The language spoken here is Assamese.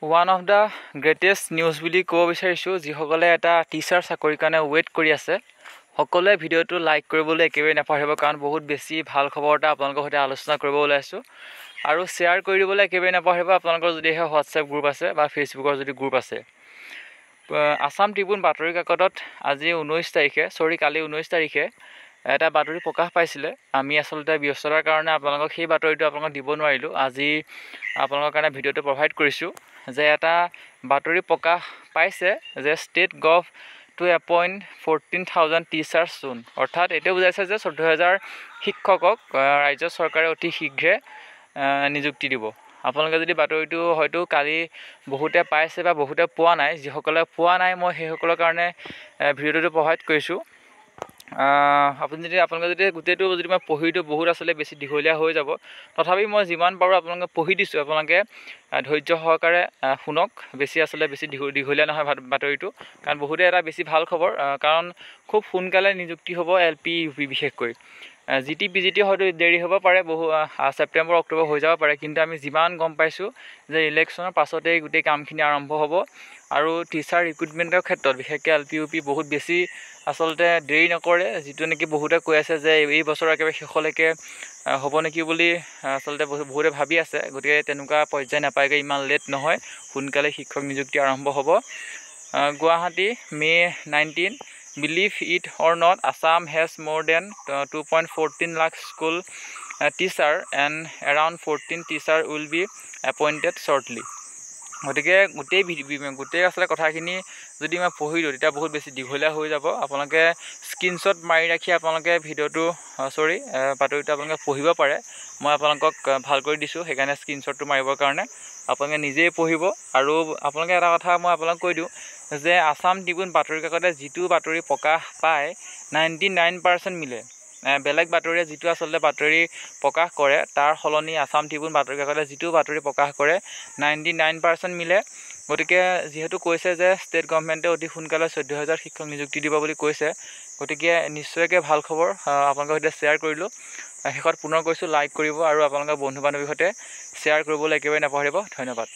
One of the greatest news বুলি ক'ব বিচাৰিছোঁ যিসকলে এটা টিচাৰ চাকৰিৰ কাৰণে ৱেইট কৰি আছে সকলোৱে ভিডিঅ'টো লাইক কৰিবলৈ একেবাৰে নাপাহৰিব কাৰণ বহুত বেছি ভাল খবৰ এটা আপোনালোকৰ সৈতে আলোচনা কৰিব ওলাইছোঁ আৰু শ্বেয়াৰ কৰি দিবলৈ একেবাৰে নাপাহৰিব আপোনালোকৰ যদিহে হোৱাটছএপ গ্ৰুপ আছে বা ফেচবুকৰ যদি গ্ৰুপ আছে আসাম ট্ৰিবিউন বাতৰি কাকতত আজি কালি 19 তাৰিখে এটা বাতৰি প্ৰকাশ পাইছিলে আমি আসলতে ব্যস্ততাৰ কাৰণে আপোনালোকক সেই বাতৰিটো আপোনালোকক দিব নোৱাৰিলোঁ আজি আপোনালোকৰ কাৰণে ভিডিঅ'টো প্ৰভাইড কৰিছোঁ যে এটা বাতৰি প্ৰকাশ পাইছে যে state gov to appoint 14,000 teachers soon অৰ্থাৎ এইটো বুজাইছে যে 14,000 শিক্ষকক ৰাজ্য চৰকাৰে অতি শীঘ্ৰে নিযুক্তি দিব আপোনালোকে যদি বাতৰিটো হয়তো কালি বহুতে পাইছে বা বহুতে পোৱা নাই যিসকলে পোৱা নাই মই সেইসকলৰ কাৰণে ভিডিঅ'টো প্ৰভাইড কৰিছোঁ আপোনালোকে যদি গোটেইটো যদি মই পঢ়ি দিওঁ বহুত আসলে বেছি দীঘলীয়া হৈ যাব তথাপি মই যিমান পাৰোঁ আপোনালোকে পঢ়ি দিছোঁ আপোনালোকে ধৈৰ্য সহকাৰে শুনক বেছি দীঘলীয়া নহয় বাতৰিটো কাৰণ বহুতে এটা বেছি ভাল খবৰ কাৰণ খুব সোনকালে নিযুক্তি হ'ব LP UP বিশেষকৈ GT PGT হয়তো দেৰি হ'ব পাৰে ছেপ্টেম্বৰ অক্টোবৰ হৈ যাব পাৰে কিন্তু আমি যিমান গম পাইছোঁ যে ইলেকশ্যনৰ পাছতেই গোটেই কামখিনি আৰম্ভ হ'ব আৰু টিচাৰ ৰিক্ৰুটমেণ্টৰ ক্ষেত্ৰত বিশেষকৈ LP UP বহুত বেছি আসলতে দেৰি নকৰে যিটো নেকি বহুতে কৈ আছে যে এই বছৰ একেবাৰে শেষলৈকে হ'ব নেকি বুলি আসলতে বহুতে ভাবি আছে গতিকে তেনেকুৱা পৰ্যায় নাপায়গৈ ইমান লেট নহয় সোনকালে শিক্ষক নিযুক্তি আৰম্ভ হ'ব Guwahati May 19 Believe it or not, Assam has more than 2.14 lakh school teacher and around 14 teacher will be appointed shortly. গতিকে গোটেই আসলে কথাখিনি যদি মই পঢ়ি দিওঁ তেতিয়া বহুত বেছি দীঘলীয়া হৈ যাব আপোনালোকে স্ক্ৰীনশ্বট মাৰি ৰাখি আপোনালোকে ভিডিঅ'টো বাতৰিটো আপোনালোকে পঢ়িব পাৰে মই আপোনালোকক ভাল কৰি দিছোঁ সেইকাৰণে স্ক্ৰীনশ্বটটো মাৰিবৰ কাৰণে আপোনালোকে নিজেই পঢ়িব আৰু আপোনালোকে এটা কথা মই আপোনালোক কৈ দিওঁ যে আসাম ট্ৰিবিউন বাতৰি কাকতে যিটো বাতৰি প্ৰকাশ পায় 99% মিলে বেলেগ বাতৰিয়ে যিটো আসলতে বাতৰি প্ৰকাশ কৰে তাৰ সলনি আসাম ট্ৰিবিউন বাতৰি কাকতে যিটো বাতৰি প্ৰকাশ কৰে 99% মিলে গতিকে যিহেতু কৈছে যে ষ্টেট গভৰ্ণমেণ্টে অতি সোনকালে 14,000 শিক্ষক নিযুক্তি দিব বুলি কৈছে গতিকে নিশ্চয়কৈ ভাল খবৰ আপোনালোকৰ সৈতে শ্বেয়াৰ কৰিলোঁ শেষত পুনৰ কৈছোঁ লাইক কৰিব আৰু আপোনালোকৰ বন্ধু বান্ধৱীৰ সৈতে শ্বেয়াৰ কৰিবলৈ একেবাৰে নাপাহৰিব ধন্যবাদ